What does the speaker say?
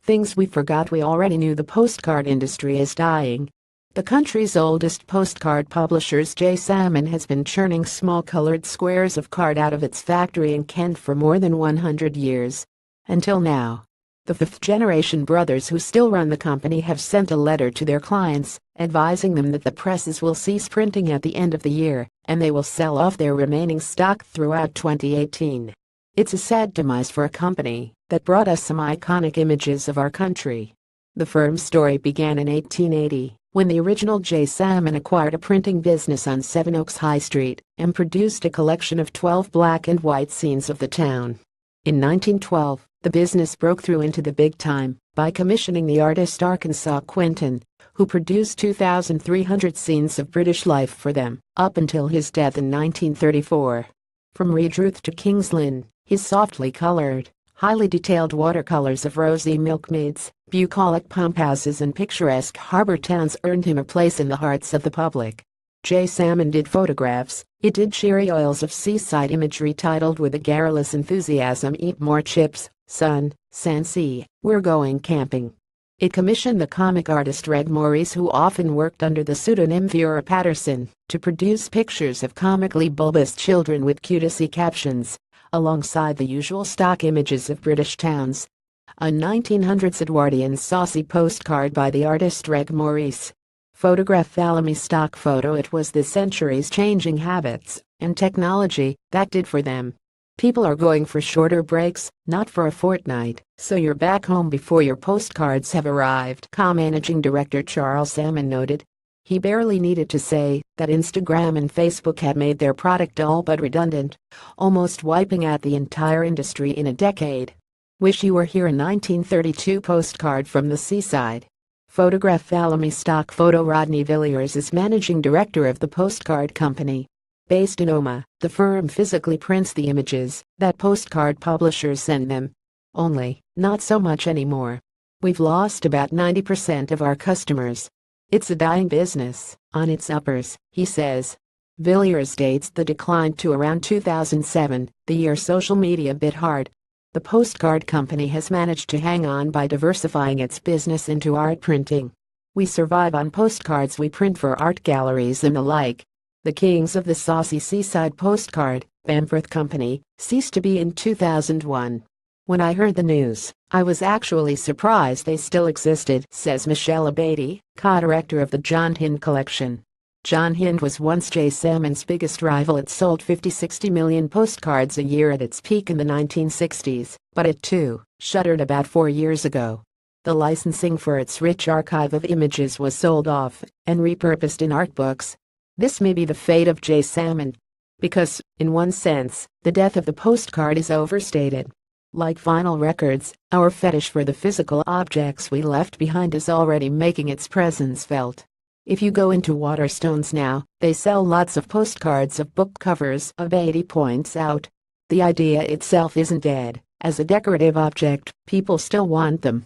Things we forgot we already knew: the postcard industry is dying. The country's oldest postcard publishers, J. Salmon, has been churning small colored squares of card out of its factory in Kent for more than 100 years. Until now. The fifth-generation brothers who still run the company have sent a letter to their clients, advising them that the presses will cease printing at the end of the year, and they will sell off their remaining stock throughout 2018. It's a sad demise for a company that brought us some iconic images of our country. The firm's story began in 1880, when the original J. Salmon acquired a printing business on Sevenoaks High Street and produced a collection of 12 black and white scenes of the town. In 1912, the business broke through into the big time by commissioning the artist Arkansas Quinton, who produced 2,300 scenes of British life for them, up until his death in 1934. From Redruth to King's Lynn, his softly colored, highly detailed watercolors of rosy milkmaids, bucolic pumphouses and picturesque harbor towns earned him a place in the hearts of the public. J. Salmon did photographs. It did cheery oils of seaside imagery titled with a garrulous enthusiasm, "Eat more chips, son, Sancy, we're going camping." It commissioned the comic artist Reg Maurice, who often worked under the pseudonym Vera Patterson, to produce pictures of comically bulbous children with cutesy captions, alongside the usual stock images of British towns. A 1900s Edwardian saucy postcard by the artist Reg Maurice. Photograph Alamy stock photo. It was the century's changing habits and technology that did for them. People are going for shorter breaks, not for a fortnight, so you're back home before your postcards have arrived, managing director Charles Salmon noted. He barely needed to say that Instagram and Facebook had made their product all but redundant, almost wiping out the entire industry in a decade. Wish you were here. A 1932 postcard from the seaside. Photograph Alamy stock photo. Rodney Villiers is managing director of the postcard company. Based in Oma, the firm physically prints the images that postcard publishers send them. Only, not so much anymore. We've lost about 90% of our customers. It's a dying business, on its uppers, he says. Villiers dates the decline to around 2007, the year social media bit hard. The postcard company has managed to hang on by diversifying its business into art printing. We survive on postcards we print for art galleries and the like. The kings of the saucy seaside postcard, Bamforth Company, ceased to be in 2001. When I heard the news, I was actually surprised they still existed, says Michelle Abatey, co-director of the John Hind collection. John Hind was once J. Salmon's biggest rival. It sold 50-60 million postcards a year at its peak in the 1960s, but it too shuttered about 4 years ago. The licensing for its rich archive of images was sold off and repurposed in art books. This may be the fate of J. Salmon. Because, in one sense, the death of the postcard is overstated. Like vinyl records, our fetish for the physical objects we left behind is already making its presence felt. If you go into Waterstones now, they sell lots of postcards of book covers, Abatey points out. The idea itself isn't dead. As a decorative object, people still want them.